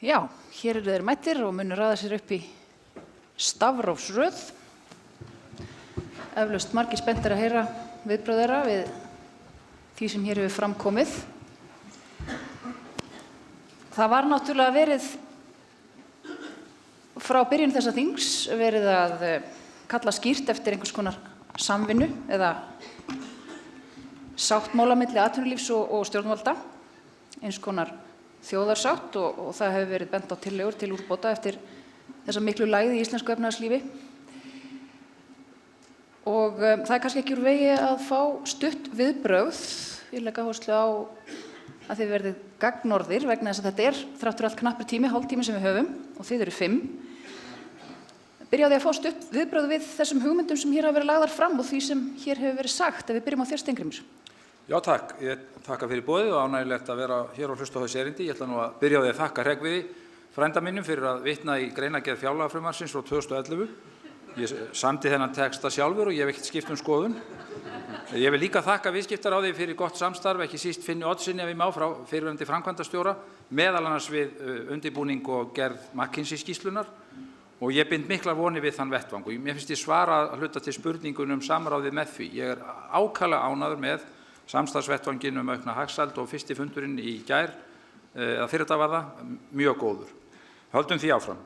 Já, hér eru þeir mættir og munu raða sér upp í stafrófsröð. Eflaust margir spenntir að heyra viðbrögð þeirra við því sem hér hefur framkomið. Það var náttúrulega verið frá byrjun þessa þings verið að kalla skýrt eftir einhvers konar samvinnu eða sáttmála milli atvinnulífs og stjórnvalda, eins konar þjóðarsátt og það hefur verið bent á tillögur til úrbóta eftir þessa miklu lægð í íslensku efnahagslífi. Og það er kannski ekki úr vegi að fá stutt viðbrögð. Ég legg áherslu á að þið verðið gagnorðir vegna þess að þetta er þrátt fyrir allt knappur tími, hálftími sem við höfum og þið eru 5. Byrjaði að fá stutt viðbrögð við þessum hugmyndum sem hér hafa verið lagðar fram og því sem hér hefur verið sagt. Ef við byrjum á þér, Steingrímur. Já, takk. Ég þakka fyrir boðið og ánægjulegt að vera hér og hlusta á þessi erindi. Ég ætla nú að byrja á því að þakka Hreggviði, frænda mínum, fyrir að vitna í greinargerð fjárlagafrumvarpsins frá 2011. Ég samdi þennan texta sjálfur og ég hef ekkert skipt um skoðun. Ég vil líka þakka viðskiptaráði fyrir gott samstarf, ekki síst Finni Oddssyni ef ég má frá fyrrverandi framkvæmdastjóra, meðal annars við undirbúning og gerð McKinsey-skýrslunnar og ég bind miklar vonir við þann vettvang og mér finnst ég svara að hluta til spurningunum samráðið með því. Ég er ákaflega ánægður með samstarfsvettvanginn aukna hagsæld og fyrsti fundurinn í gær, eða fyrradag var það, mjög góður. Höldum því áfram.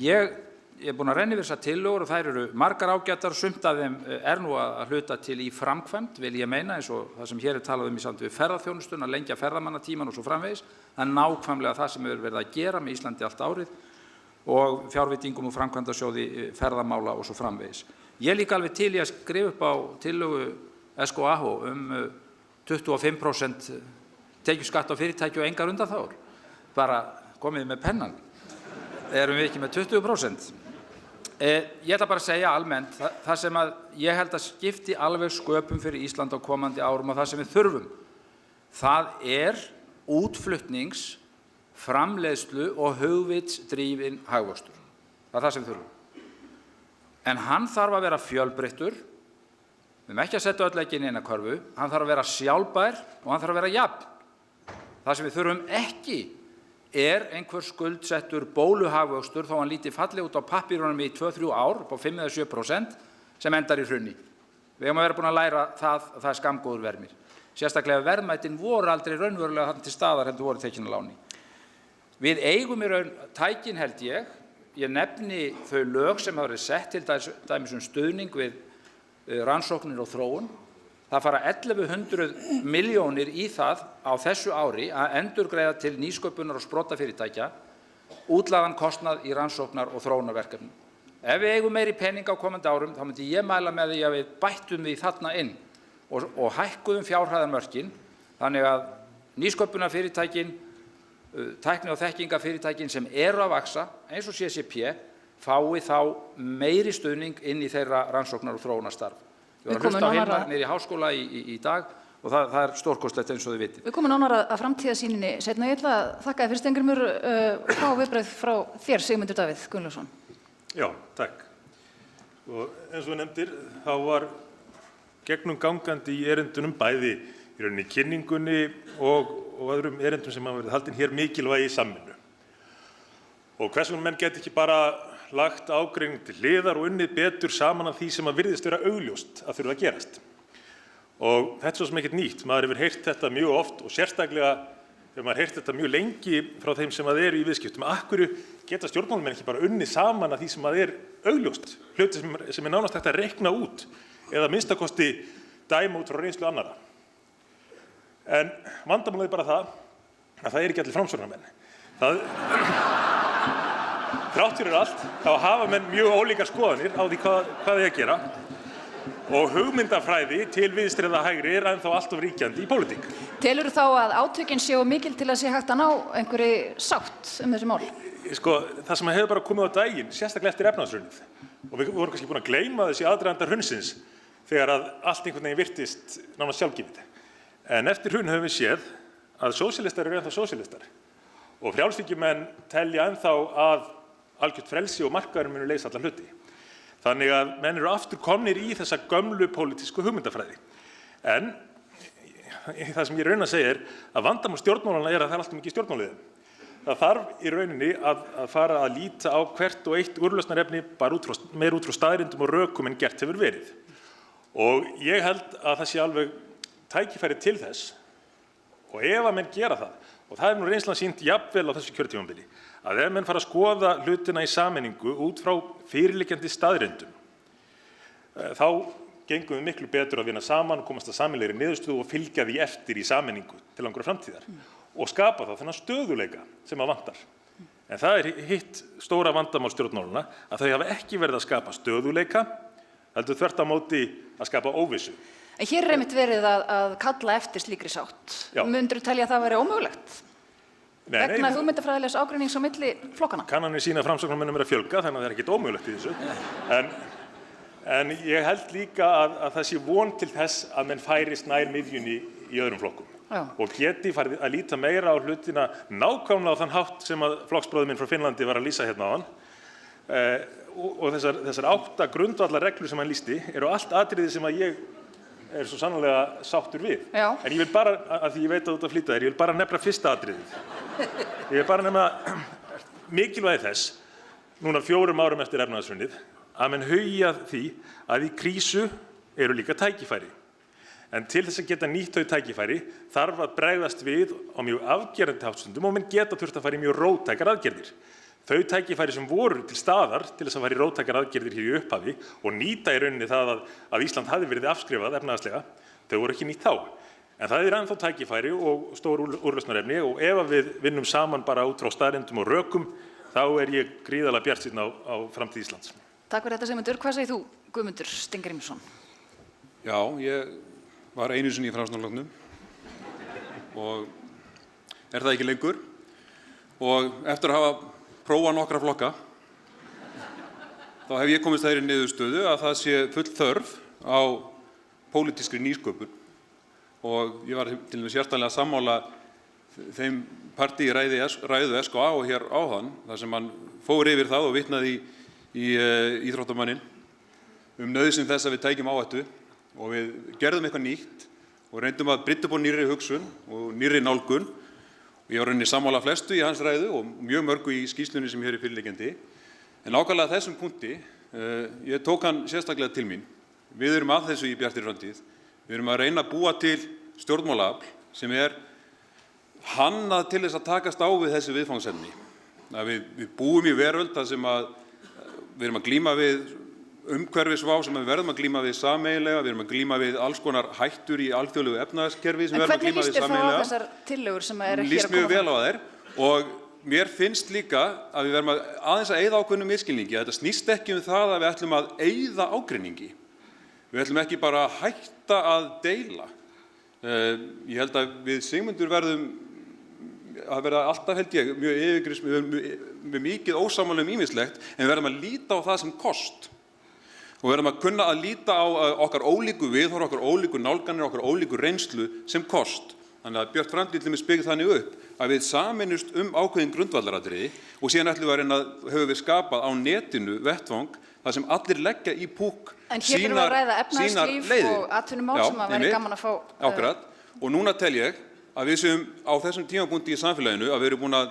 Ég er búinn að renna yfir þessar tillögur og þær eru margar ágætar, sumt af þeim er nú að hluta til í framkvæmd, vil ég meina, eins og það sem hér er talað í sambandi við ferðaþjónustuna, að lengja ferðamannatímann og svo framvegis, en nákvæmlega það sem hefur verið að gera með Íslandi allt árið og fjárveitingum og framkvæmdasjóði ferðamála og svo framvegis. Ég er líka alveg til í að skrifa upp á tillögu SKAH 25% tekjuskatt á fyrirtæki og engar undanþágur. Bara komið með pennan. Erum við ekki með 20%? Ég ætla bara að segja almennt það sem að ég held að skipti alveg sköpum fyrir Ísland á komandi árum og það sem við þurfum. Það er útflutnings, framleiðslu og hugvitsdrifinn hagvöxtur. Það er það sem við þurfum. En hann þarf að vera fjölbreyttur. Við erum ekki að setja öll eggin í eina körfu. Hann þarf að vera sjálfbær og hann þarf að vera jafn. Það sem við þurfum ekki er einhver skuldsettur bóluhagvöxtur þó hann líti falleg út á pappírunum í 2-3 ár, upp á 5 eða 7%, sem endar í hruni. Við eigum að vera búin að læra það er skammgóður vermir. Sérstaklega verðmætin voru aldrei raunverulega þarna til staðar heldur voru tekin að láni. Við eigum í raun tækin held ég nefni þau lög sem hafa verið sett til dæmis stuðning við rannsóknir og þróun. Það fara 1100 milljónir í það á þessu ári að endurgreiða til nýsköpunar og sprotafyrirtækja útlagðan kostnað í rannsóknar og þróunarverkefnum. Ef við eigum meiri pening á komandi árum, þá myndi ég mæla með því að við bættum því þarna inn og hækkuðum fjárhæðarmörkin þannig að nýsköpunarfyrirtækin, tækni- og þekkingarfyrirtækin sem eru að vaxa, eins og CCP, fái þá meiri stuðning inn í þeirra rannsóknar og þróunarstarf. Ég var að hlusta á Hilmar niðri í háskóla í dag og það er stórkostlegt eins og þið vitið. Við komum nánar að framtíðarsýninni seinna. Ég ætla að þakka þér fyrir, Steingrímur, fá viðbrögð frá þér, Sigmundur Davíð Gunnlaugsson. Já, takk. Og eins og nefndir, þá var gegnumgangandi í erindunum bæði í rauninni kynningunni og öðrum erindum sem hafa verið haldin hér mikilvægi samvinnu. Og hvers vegna menn geti ekki bara lagt ágreining til hliðar og unnið betur saman af því sem að virðist vera augljóst að þurfa að gerast. Og þetta er svo sem ekkert nýtt. Maður hefur heyrt þetta mjög oft og sérstaklega hefur maður heyrt þetta mjög lengi frá þeim sem að eru í viðskiptum. Af hverju geta stjórnmálamenn ekki bara unnið saman af því sem að er augljóst, hluti sem er nánast hægt að reikna út eða að minnstakosti dæma út frá reynslu annarra. En vandamálið er bara það að það er ekki allir framsóknarmenn. Þrátt fyrir allt, þá hafa menn mjög ólíkar skoðanir á því hvað eigi að gera og hugmyndafræði til vinstri eða hægri er ennþá alltof ríkjandi í pólitík. Telurðu þá að átökin séu mikil til að sé hægt að ná einhverri sátt þessi mál? Sko, það sem hefur bara komið á daginn, sérstaklega eftir efnahagshrunið, og við vorum kannski búin að gleyma þessi aðdraganda hrunsins þegar að allt einhvern veginn virtist nánast sjálfgefið. En eftir hrun höfum við séð að sósíalistar eru ennþá sósíalistar og frjálshyggjumenn telja ennþá að algjört frelsi og markaðurinn munu leysa alla hluti. Þannig að menn eru aftur komnir í þessa gömlu pólitísku hugmyndafræði. En það sem ég raun að segja er að vandamál stjórnmálanna er að það er alltaf mikið stjórnmáliðum. það þarf í rauninni að fara að líta á hvert og eitt úrlausnarefni bara meira út frá staðreyndum og rökum en gert hefur verið. Og ég held að það sé alveg tækifæri til þess, og ef að menn gera það, og það nú reynslan sýnt jafnvel á þessu kjörtímabili, að ef menn fara að skoða hlutina í sameiningu út frá fyrirliggjandi staðreyndum, þá gengum við miklu betur að vinna saman og komast að sameiginlegri niðurstöðu og fylgja því eftir í sameiningu til langrar framtíðar og skapa þá þennan stöðugleika sem að vantar. En það er hitt stóra vandamál stjórnmálanna að þau hafa ekki verið að skapa stöðugleika, heldur þvert á móti að skapa óvissu. En hér er einmitt verið að kalla eftir slíkri sátt. Já. Mundirðu telja að það væri ómögulegt? Vegna hugmyndafræðilegs ágreinings á milli flokkana? Kannanir sýna að framsóknarmönnum er að fjölga, þannig að það er ekkert ómögulegt í þessu. En ég held líka að það sé von til þess að menn færist nær miðjunni í öðrum flokkum. Já. Og geti farið að líta meira á hlutina nákvæmlega á þann hátt sem að flokksbróðir minn frá Finnlandi var að lýsa hérna áðan. Og þessar 8 grundvallarreglur sem hann lýsti eru allt atriði sem að ég er svo sannarlega sáttur við. Já. En ég vil bara, af því ég veit að þú ert að flýta þér, ég vil bara nefna fyrsta atriðið. Ég vil bara nefna mikilvægi þess, núna 4 árum eftir efnahagshrunið, að menn hugi að því að í krísu eru líka tækifæri. En til þess að geta nýtt þau tækifæri þarf að bregðast við á mjög afgerandi háttstundum og menn geta þurft að fara í mjög róttækar aðgerðir. Þau tækifæri sem voru til staðar til þess að fara í róttækar aðgerðir hér í upphafi og nýta í rauninni það að Ísland hafi verið afskrifað efnahagslega, þau voru ekki nýtt þá. En það er ennþá tækifæri og stór úrlausnarefni og ef við vinnum saman bara út frá staðreyndum og rökum, þá er ég gríðarlega bjartsýnn á framtíð Íslands. Takk fyrir þetta, Sigmundur. Hvað segir þú, Guðmundur Steingrímsson? Já, ég var einu sinni í Framsóknarflokknum og er það ekki lengur. Og eftir að hafa prófað nokkra flokka, þá hef ég komist að þeirri niðurstöðu að það sé full þörf á pólitískri nýsköpun. Og ég var til dæmis hjartanlega sammála þeim partíi ræðu SKA og hér áðan, þar sem hann fór yfir það og vitnaði í íþróttamanninn nauðsyn þess að við tækjum áhættu og við gerðum eitthvað nýtt og reyndum að brydda upp á nýrri hugsun og nýrri nálgun. Og ég var rauninni sammála flestu í hans ræðu og mjög mörgu í skýrslunni sem hér er fyrirliggjandi. En nákvæmlega þessum punkti, ég tók hann sérstaklega til mín. Við erum að þessu í Bjartri framtíð. Við erum að reyna að búa til stjórnmálaafl sem er hannað til þess að takast á við þessi viðfangsefni. Við búum í veröld þar sem við erum að glíma við umhverfisvá sem við verðum að glíma við sameiginlega, við erum að glíma við alls konar hættur í alþjóðlegu efnahagskerfi sem við verðum að glíma við sameiginlega. En hvernig líst þér þá á þessar tillögur sem eru hér að koma? Líst mjög vel á þær og mér finnst líka að við verðum aðeins að eyða ákveðnum misskilningi. Þetta snýst ekki það að við ætlum að eyða ágreiningi. Við ætlum ekki bara að hætta að deila. Ég held að við Sigmundur verðum að vera alltaf, held ég, mjög yfirgripsmikið, mikið ósammála ýmislegt, en við verðum að líta á það sem kost. Og við verðum að kunna að líta á okkar ólíku viðhorf, okkar ólíku nálganir, okkar ólíku reynslu sem kost. Þannig að Björt framtíð til dæmis byggð þannig upp að við sameinumst ákveðin grundvallaratriði og síðan höfum við skapað á netinu vettvang þar sem allir leggja í púkk sínar leiðir. En hér erum við að ræða efnahagslíf og atvinnumál sem að væri gaman að fá. Akkurat. Og núna tel ég að við séum á þessum tímapunkti í samfélaginu að við erum búin að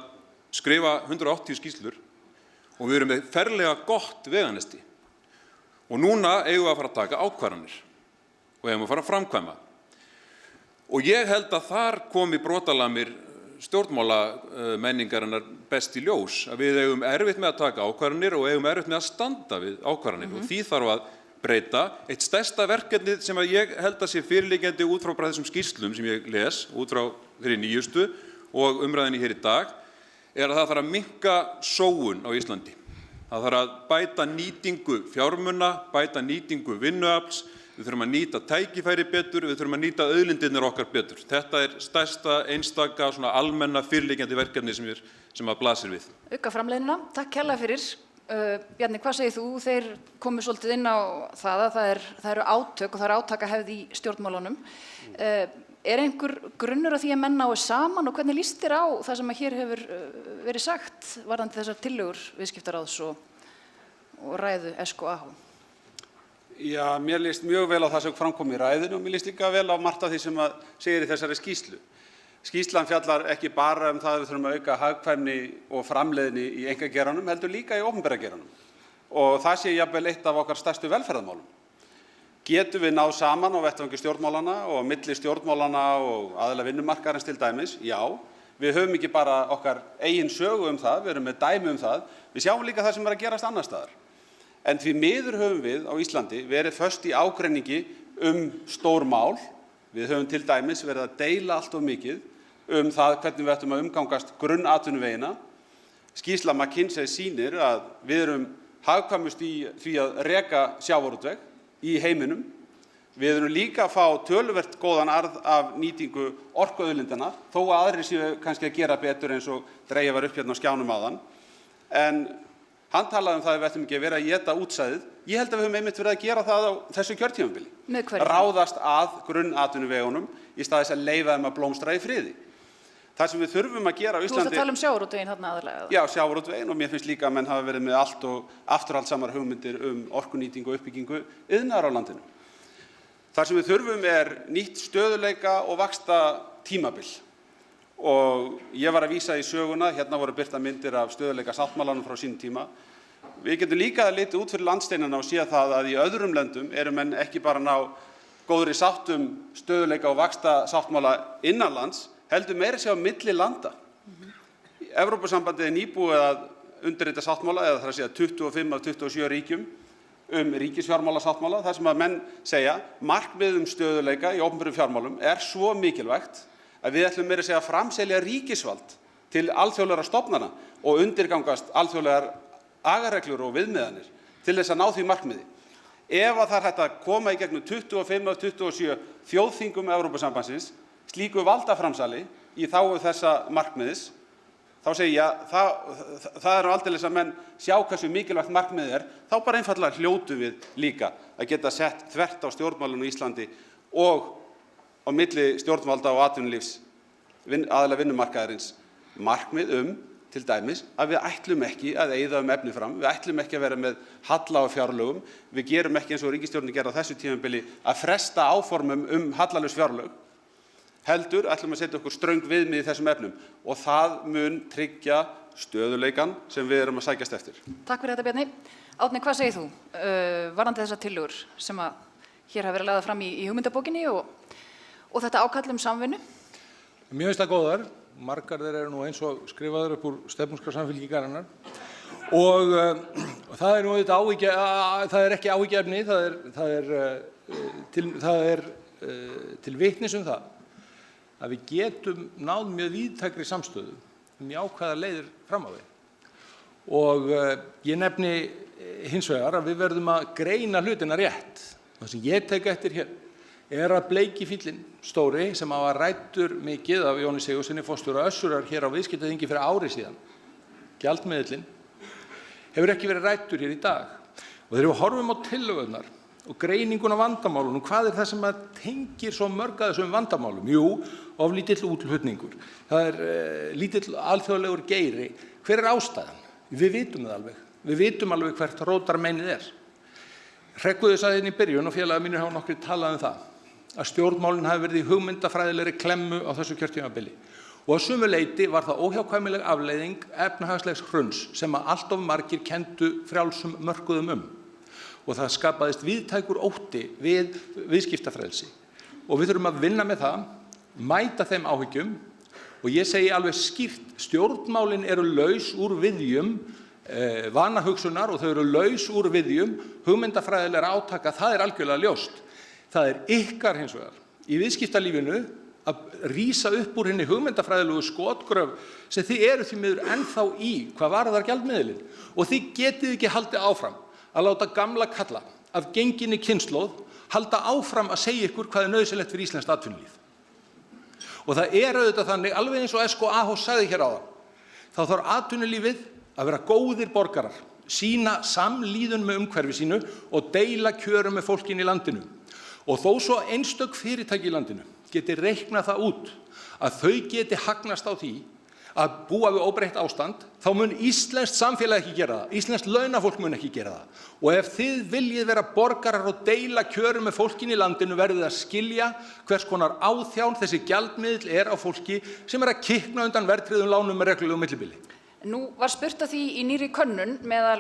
skrifa 180 skýrslur og við erum með ferlega gott veganesti. Og núna eigum við að fara að taka ákvarðanir og eigum að fara að framkvæma. Og ég held að þar komi brotalamir stjórnmálamenningarinnar best í ljós, að við eigum erfitt með að taka ákvarðanir og eigum erfitt með að standa við ákvarðanir og því þarf að breyta. Eitt stærsta verkefni sem að ég held að sé fyrirliggjandi út frá þessum skýrslum sem ég les, út frá þeirri nýjustu og umræðinni hér í dag, er að það þarf að minnka sóun á Íslandi. Það þarf að bæta nýtingu fjármuna, bæta nýtingu vinnuafls, við þurfum að nýta tækifæri betur, við þurfum að nýta auðlindirnar okkar betur. Þetta er stærsta einstaka svona almenna fyrirliggjandi verkefni sem að blasir við. Auka framleiðnina, takk kærlega fyrir. Bjarni, hvað segir þú? Þeir komu svolítið inn á það að það eru átök og það eru átakahefð í stjórnmálunum. Er einhver grunnur að því að menn nái saman og hvernig líst þér á það sem að hér hefur verið sagt varðandi þessar tillögur viðskiptaráðs og ræðu SKA? Já, mér líst mjög vel á það sem framkom í ræðinu og mér líst líka vel á margt af því sem að segir í þessari skýrslu. Skýrslan fjallar ekki bara það að við þurfum að auka hagkvæmni og framleiðni í einkageiranum, heldur líka í opinbera geiranum. Og það sé jafnvel eitt af okkar stærstu velferðarmálum. Getum við náð saman á vettvangi stjórnmálanna og milli stjórnmálanna og aðila vinnumarkaðarins til dæmis? Já, við höfum ekki bara okkar eigin sögu það, við erum með dæmi það, við sjáum líka það sem að gerast annars staðar. En því miður höfum við á Íslandi verið föst í ágreiningi stór mál. Við höfum til dæmis verið að deila allt of mikið það hvernig við ættum að umgangast grunnatvinnuvegina. Skýrsla McKinsey sýnir að við erum hagkvæmust í því að reka sjávarútveg í heiminum. Við erum líka að fá töluvert góðan arð af nýtingu orkuauðlindanna, þó að aðrir séu kannski að gera betur eins og dregið var upp hérna á skjánum áðan. En hann talaði það að við ættum ekki að vera að éta útsæðið. Ég held að við höfum einmitt verið að gera það á þessu kjörtímabili. Með hverju? Ráðast að grunnatvinnuvegunum í stað þess að leyfa þeim að blómstra í friði. Það sem við þurfum að gera á Íslandi... Þú ert að tala sjávarútveginn þarna aðalega? Já, sjávarútveginn, og mér finnst líka að menn hafa verið með allt og afturhaldssamar hugmyndir orkunýtingu og uppbyggingu iðnaðar á landinu. Það sem við þurfum nýtt stöðugleika og vaxtatímabil. Og ég var að vísa í söguna, hérna voru birtar myndir af stöðugleika sáttmálanum frá sínum tíma. Við getum líka að lita út fyrir landsteinana og sé það að í öðrum löndum eru menn ekki bara ná góðri sáttum stöðugleika og vaxtasáttmála innanlands, heldur meira sér á milli landa. Evrópusambandið nýbúið að undirrita sáttmála, eða það að segja 25 af 27 ríkjum ríkisfjármálasáttmála, þar sem að menn segja markmið stöðugleika í opinberum fjármálum svo mikilvægt að við ætlum meira að segja að framselja ríkisvald til alþjóðlegra stofnana og undirgangast alþjóðlegar agareglur og viðmiðanir til þess að ná því markmiði. Ef að það hægt að koma í gegnum 25 af 27 þjóðþingum Evrópusambandsins slíku valdaframsali í þágu þessa markmiðis, þá segi ég það eru aldeilis að menn sjá hversu mikilvægt markmiðið þá bara einfaldlega hljótu við líka að geta sett þvert á stjórnmálinu í Íslandi og á milli stjórnvalda og atvinnulífs aðila vinnumarkaðarins markmið til dæmis að við ætlum ekki að eyða efni fram, við ætlum ekki að vera með halla á fjárlögum, við gerum ekki eins og ríkisstjórnin gerði á þessu tímabili að fresta áformum hallalaus fjárlög, heldur ætlum að setja okkur ströng viðmið í þessum efnum og það mun tryggja stöðuleikann sem við erum að sækjast eftir. Takk fyrir þetta, Bjarni. Árni, hvað segir þú varðandi þessar tillögur sem að hér hafa verið lagðar fram í hugmyndabókinni og þetta ákall samvinnu? Mér finnst það góðar. Margar þeir eru nú eins og skrifaður upp úr stefnuskrá Samfylkingarinnar og það nú það ekki áhyggjuefni, það er til vitnis það að við getum náð mjög víðtækri samstöðu jákvæðar leiðir fram á við. Og ég nefni hins vegar að við verðum að greina hlutina rétt. Það sem ég tek eftir hér að bleikifíllinn stóri sem var ræddur mikið af Jóni Sigurðssyni forstjóra Össurar hér á viðskiptaþingi fyrir ári síðan, gjaldmiðillinn, hefur ekki verið ræddur hér í dag. Og þegar við horfum á tillögurnar og greininguna á vandamálunum, hvað það sem að tengir svo mörg að þessum vandamálum? Jú, of lítill útflutningur. Það lítill alþjóðlegur geiri. Hver ástæðan? Við vitum það alveg. Við vitum alveg hvert rótarmeinið Hreggviður sagði í byrjun og félagar mínir hafa nokkrir talað það að stjórnmálin hafi verið í hugmyndafræðilegri klemmu á þessu kjörtímabili. Og að sumu leyti var það óhjákvæmileg afleiðing efnahagslegs hruns sem að allt of margir kenndu frjálsum mörkuðum Og það skapaðist víðtækur ótti við viðskiptafrelsi. Og við þurfum að vinna með það, mæta þeim áhyggjum og ég segi alveg skýrt, stjórnmálin eru laus úr viðjum vanahugsunar og þau eru laus úr viðjum hugmyndafræðilegra átaka, það algjörlega ljóst. Það ykkar hins vegar í viðskiptalífinu að rísa upp úr hinni hugmyndafræðilegu skotgröf sem þið eru því miður ennþá í hvað varðar gjaldmiðilinn og þið getið ekki haldið áfram að láta gamla kalla af genginni kynslóð halda áfram að segja ykkur hvað nauðsynlegt fyrir íslenskt atvinnulíf. Og það auðvitað þannig, alveg eins og SKAH sagði hér áðan, þá þarf atvinnulífið að vera góðir borgarar, sýna samlíðun með umhverfi sínu og deila kjörum með fólkinu í landinu. Og þó svo einstök fyrirtæki í landinu geti reiknað það út að þau geti hagnast á því að búa við óbreytt ástand, þá mun íslenskt samfélag ekki gera það, íslenskt launafólk mun ekki gera það. Og ef þið viljið vera borgarar og deila kjörum með fólkinu í landinu, verðið að skilja hvers konar áþján þessi gjaldmiðill á fólki sem að kikna undan verðtryggðum lánum með reglulegu millibili. Nú var spurt að því í nýrri könnun meðal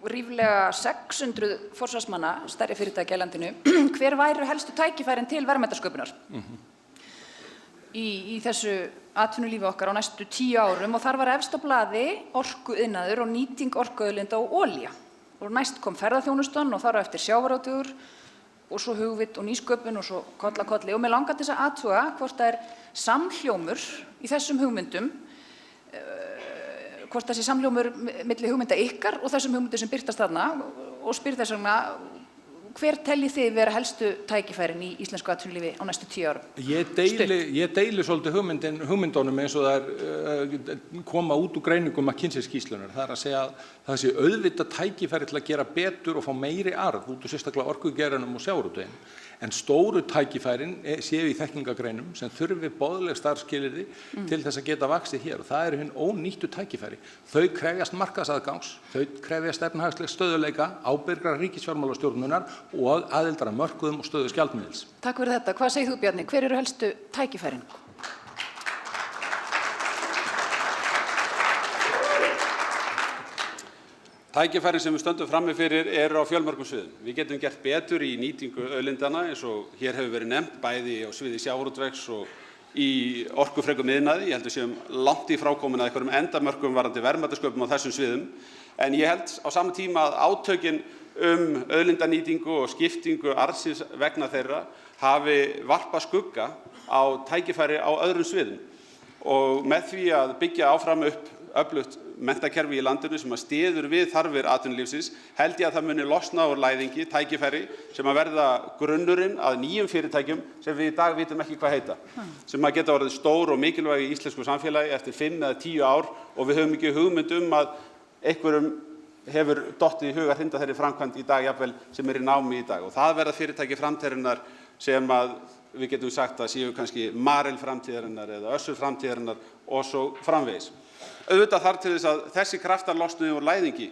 ríflega 600 forsvarsmanna stærri fyrirtækja í landinu, hver væru helstu tækifærin til verðmætasköpunar? Í þessu atvinnulífi okkar á næstu 10 árum og þar var efst á blaði orkuiðnaður og nýting orkuauðlinda og olía. Og næst kom ferðaþjónustan og þar á eftir sjávarútvegur og svo hugvit og nýsköpun og svo koll af kolli. Og mig langar til þess að athuga hvort það samhljómur í þessum hugmyndum, hvort það sé samhljómur milli hugmynda ykkar og þessum hugmyndum sem birtast þarna og spyr þess vegna hver teljið þið vera helstu tækifærin í íslensku atvinnulífi á næstu 10 árum? Ég deili svolítið hugmyndunum eins og það koma út úr greiningum McKinsey-skýrslunnar. Það að segja að það sé auðvitað tækifæri til að gera betur og fá meiri arð út úr sérstaklega orkugeiranum og sjávarútveginn. En stóru tækifærin séu í þekkingagreinum sem þurfi boðleg starfsskilyrði til þess að geta vaxið hér og það eru hin ónýttu tækifæri. Þau krefjast markaðsaðgangs, þau krefjast efnahagslegs stöðugleika, ábyrgrar ríkisfjármálastjórnunar og aðildar að mörkuðum og stöðu gjaldmiðils. Takk fyrir þetta. Hvað segir þú, Bjarni? Hver eru helstu tækifærin? Tækifærin sem við stöndum frammi fyrir eru á fjölmörgum sviðum. Við getum gert betur í nýtingu auðlindanna eins og hér hefur verið nefnt, bæði á sviði sjávarútvegs og í orkufrekum iðnaði. Ég held við séum langt í frákomin að einhverjum endamörkum varðandi verðmætasköpum á þessum sviðum. En ég held á sama tíma að átökin auðlindanýtingu og skiptingu arðsins vegna þeirra hafi varpað skugga á tækifæri á öðrum sviðum. Og með því að byggja áfram upp öflugt menntakerfi í landinu sem að styður við þarfir atvinnulífsins, held ég að það muni losna úr læðingi tækifæri sem að verða grunnurinn að nýjum fyrirtækjum sem við í dag vitum ekki hvað heita, sem að geta orðið stór og mikilvæg í íslensku samfélagi eftir 5 eða 10 ár og við höfum ekki hugmynd að einhverjum hefur dottið í hug að hrinda þeirri framkvæmd í dag jafnvel sem í námi í dag og það verða fyrirtæki framtíðarinnar sem að við getum sagt að séu kannski Marel framtíðarinnar eða Össur framtíðarinnar og svo framvegis. Auðvitað þarf til þess að þessi kraftar losni úr læðingi,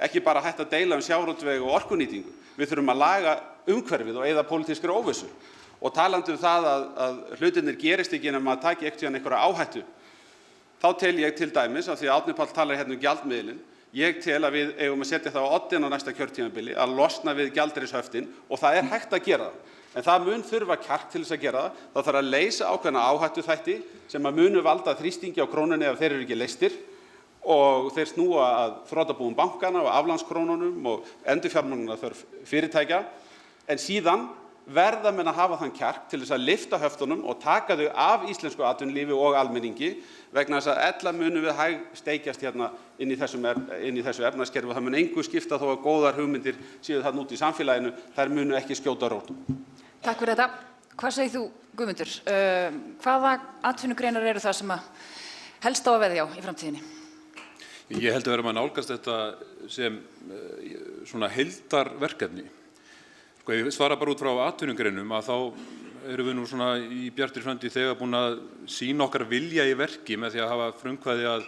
ekki bara hægt að deila sjávarútveg og orkunýtingu. Við þurfum að laga umhverfið og eyða pólitískri óvissu. Og talandi það að hlutirnir gerist ekki nema að taki einhverja áhættu, þá tel ég til dæmis, af því að Árni Páll talar hérna gjaldmiðilinn, ég tel að við eigum að setja það á oddinn á næsta kjörtímabili að losna við gjaldeyrishöftin og það hægt að gera það. En það mun þurfa kjark til þess að gera það. Það þarf að leysa ákveðna áhættuþætti sem að munu valda þrýstingi á krónunni ef þeir eru ekki leystir og þeir snúa að þrotabúum bankana og aflandskrónunum og endurfjármögnunarþörf fyrirtækja. En síðan verða menn að hafa þann kjark til þess að lyfta höftunum og taka þau af íslensku atvinnulífi og almenningi vegna þess að ella munum við hæg steikjast hérna inn í þessu efnahagskerfi og það mun engu skipta þó að góðar hugmyndir séu þarna út í samfélaginu, þær munu ekki skjóta rótum. Takk fyrir þetta. Hvað segir þú, Guðmundur? Hvaða atvinnugreinar eru það sem helst á að veðja á í framtíðinni? Ég held að vera að nálgast þetta sem svona heildarverkefni. Sko, ég svara bara út frá atvinnugreinum að þá erum við nú svona í bjartri framtíð þegar búin að sýna okkar vilja í verki með því að hafa frumkvæði að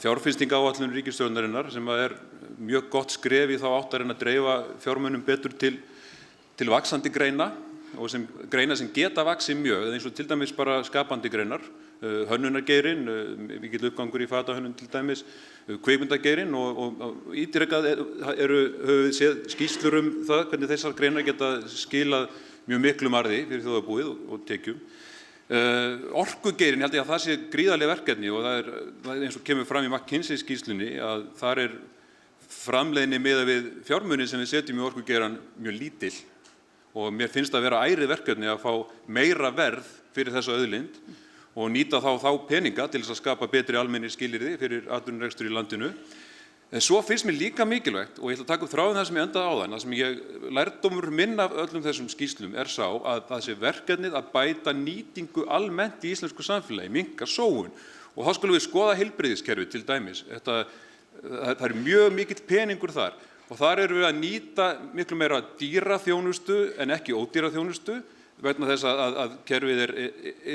fjárfestingaráætlun ríkisstjórnarinnar sem er mjög gott skref í þá átt að dreifa fjármunum betur til vaxandi greina og greina sem geta vaxið mjög, eins og til dæmis bara skapandi greinar, hönnunargeirinn, mikill uppgangur í fatahönnun til dæmis, kvikmyndageirinn og ítrekað höfum við séð skýrslur það hvernig þessar greinar geta skilað mjög miklum arði fyrir þjóðarbúið og tekjum. Orkugeirinn held ég að það sé gríðarleg verkefni og það er eins og kemur fram í McKinsey skýrslunni að þar er framleiðni miðað við fjármuni sem við setjum í orkugeirann mjög lítill og mér finnst að vera ærið verkefni að fá meira verð fyrir þessa auðlind og nýta þá peninga til þess að skapa betri almennir skilyrði fyrir atvinnurekstur í landinu. En svo finnst mér líka mikilvægt, og ég ætla að taka upp þráðinn það sem ég endaði áðan, það sem lærdómur minn af öllum þessum skýrslum er sá að það sé verkefnið að bæta nýtingu almennt í íslensku samfélagi, minnka sóun. Og þá skulum við skoða heilbrigðiskerfið til dæmis. Það er mjög mikill peningur þar. Og þar erum við að nýta miklu meira dýra þjónustu en ekki ódýra þjónustu vegna þess að kerfið er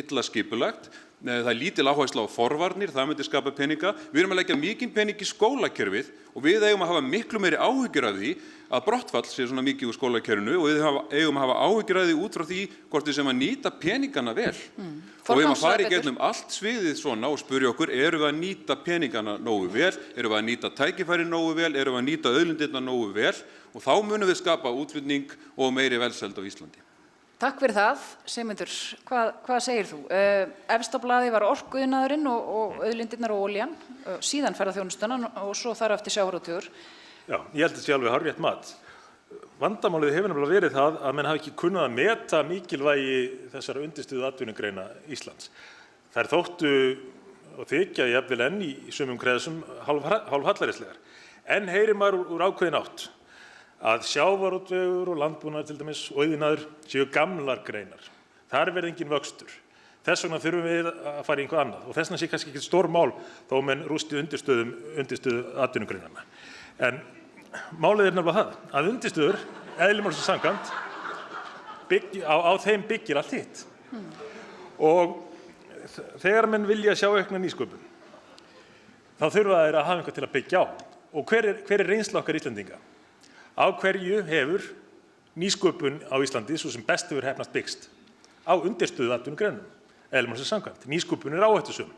illa skipulagt Það er lítil áhersla á forvarnir, það myndi skapa peninga. Við erum að leggja mikinn pening í skólakerfið og við eigum að hafa miklu meiri áhyggjur af því að brottfall sé svona mikið úr skólakerfinu og við eigum að hafa áhyggjur af því út frá því hvort við sem að nýta peningana vel. Og við eigum að fara í gegnum allt sviðið svona og spyrja okkur, erum við að nýta peningana nógu vel, erum við að nýta tækifæri nógu vel, erum við að nýta auðlindirnar nógu vel og þá munum við skapa útflutning og meiri velsæld á Íslandi. Takk fyrir það. Sigmundur, hvað segir þú? Efst á blaði var orkuiðnaðurinn og auðlindirnar og olían, síðan ferðaþjónustan og svo þar eftir sjávarútvegur. Já, ég held að það sé alveg hárrétt mat. Vandamálið hefur nefnilega verið það að menn hafi ekki kunnað að meta mikilvægi þessara undirstöðu atvinnugreina Íslands. Þær þóttu og þykja jafnvel enn í sumum kreðsum hálfhallarislegar. En heyrir maður úr ákveðin átt að sjávarútvegur og landbúnaður til dæmis og iðnaður séu gamlar greinar. Þar verði engin vöxtur. Þess vegna þurfum við að fara í einhvað annað og þess vegna sé kannski ekki stór mál þó menn rústi undirstöðu atvinnugreinanna. En málið er nefnilega það að undirstöður, eðli málsins samkvæmt, á þeim byggir allt hitt. Og þegar menn vilja sjá aukna nýsköpun, þá þurfa þeir að hafa eitthvað til að byggja á. Og hver er reynsla okkar Íslendinga? Á hverju hefur nýsköpun á Íslandi, svo sem best hefur heppnast byggst? Á undirstöðu atvinnugreinum, eðli málsins samkvæmt. Nýsköpun er áhættusöm.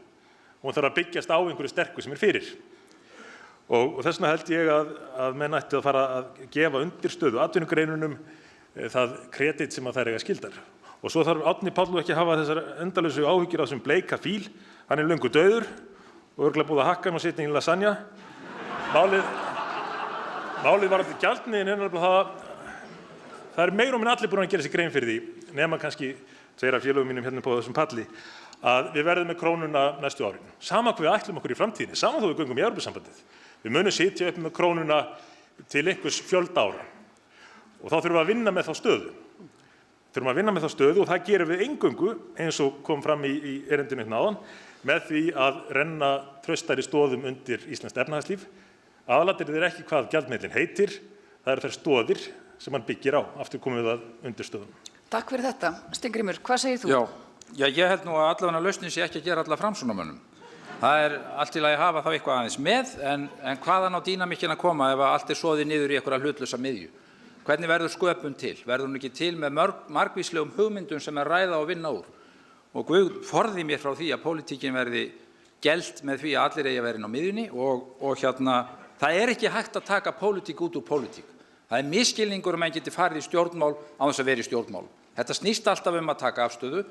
Hún þarf að byggjast á einhverju sterku sem er fyrir. Og þess vegna held ég að menn ættu að fara að gefa undirstöðu atvinnugreinunum það kredit sem að þær eiga skildar. Og svo þarf Árni Páll ekki að hafa þessar endalausu áhyggjur af þessum bleika fíl. Hann er löngu dauður og örugglega búið að hakka hann og setja í lasagna. Málið varðandi gjaldmiðilinn er nefnilega það er meira og minna allir búin að gera sér grein fyrir því, nema kannski tveir af félögum mínum hérna på þessum palli, að við verðum með krónuna næstu árin. Sama hvað við ætlum okkur í framtíðinni, sama þó við göngum í Evrópusambandið. Við munum sitja upp með krónuna til einhvers fjölda ára. Og þá þurfum við að vinna með þá stöðu. Og það gerum við eingöngu, eins og kom fram í erindinu hérna áðan, með því að renna traustari stoðum undir íslenskt efnahagslíf. Aðalatriðið er ekki hvað gjaldmiðillinn heitir, það eru þær stoðir sem hann byggir á. Aftur komum við að undirstöðum. Takk fyrir þetta. Steingrímur, hvað segir þú? Já, ég held nú að allavega lausnin sé ekki að gera alla framsóknarmönnum. Það er allt til að hafa þá eitthvað aðeins með, en hvaðan á dýnamíkin að koma ef allt er soðið niður í einhverja hlutlausa miðju? Hvernig verður sköpun til? Verður hún ekki til með margvíslegum hugmyndum sem ræða og vinna úr? Og Guð forði mér frá því að pólitíkin verði gelt með því að allir eigi að vera inn á miðjunni og það er ekki hægt að taka pólitík út úr pólitík. Það er misskilningur menn geti farið í stjórnmál án þess að vera í stjórnmál. Þetta snýst alltaf að taka afstöðu,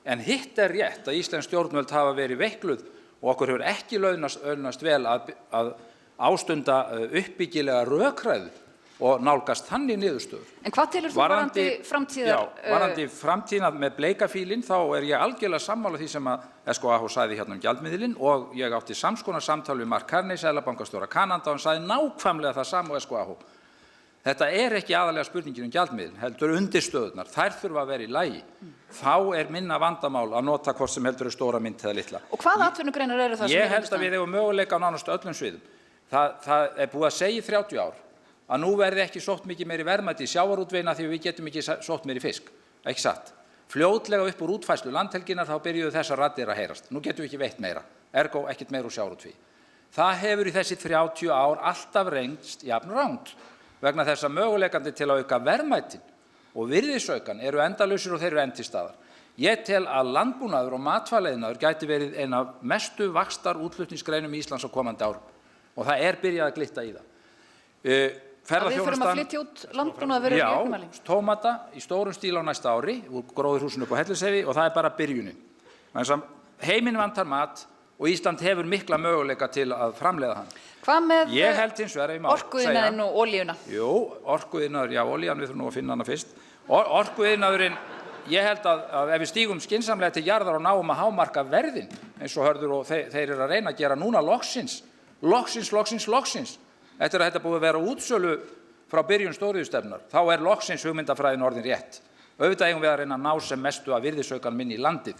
en hitt er rétt að íslensk stjórnvöld hafa verið veikluð og okkur hefur ekki launast vel að ástunda uppbyggilega rökræðu og nálgast þannig niðurstöður. En hvað telur þú varðandi framtíðar? Já, varðandi framtíðina með bleikafílinn, þá er ég algjörlega sammála því sem að SKAH sagði hérna gjaldmiðilinn og ég átti samskonar samtal við Mark Carney, seðlabankastjóra Kanada, og hann sagði nákvæmlega það sama og SKAH. Þetta er ekki aðalega spurningin gjaldmiðilinn, heldur undirstöðurnar, þær þurfa að vera í lagi. Þá er minna vandamál að nota hvort sem heldur stóra mynd eða litla. Og hvaða atvinnugreinar eru það sem ég held að við eigum möguleika á nánast öllum sviðum. Það er búið að segja í 30 ár að nú verði ekki sótt mikið meiri verðmæti í sjávarútvegina því við getum ekki sótt meiri fisk, ekki satt. Fljótlega upp úr útfærslu landhelginnar þá byrjuðu þessar raddir að heyrast. Nú getum við ekki veitt meira, ergo ekkert meira úr sjávarútvegi. Það hefur í þessi 30 ár alltaf reynst jafn rangt vegna þess að möguleikandi til að auka verðmætin og virðisaukan eru endalausir og þeir eru enn til staðar. Ég tel að landbúnaður og matvæleiðnaður gæti verið ein af mestu vaxtar útflutningsgreinum í Íslands á komandi árum og það er byrjað að glitta í það. Að við förum að flytja út landbúnað verið í uppmæli? Já, tómata í stórum stíl á næsta ári úr gróðurhúsinu upp á Hellisheiði og það er bara byrjunin. Heiminn vantar mat og Ísland hefur mikla möguleika til að framleiða hann. Hvað með orkuiðnaðinn og olíuna? Jú, orkuiðnaður, já, olían, við þurfum nú að finna hana fyrst. Orkuiðnaðurinn, ég held að ef við stígum skynsamlega til jarðar og náum að hámarka verðin, eins og Hörður og þeir eru að reyna að gera núna loksins. Eftir að þetta búið að vera útsölu frá byrjun stóriðjustefnunar, þá er loksins hugmyndafræðin orðin rétt. Auðvitað eigum við að reyna að ná sem mestu af virðisaukanum inn í landið.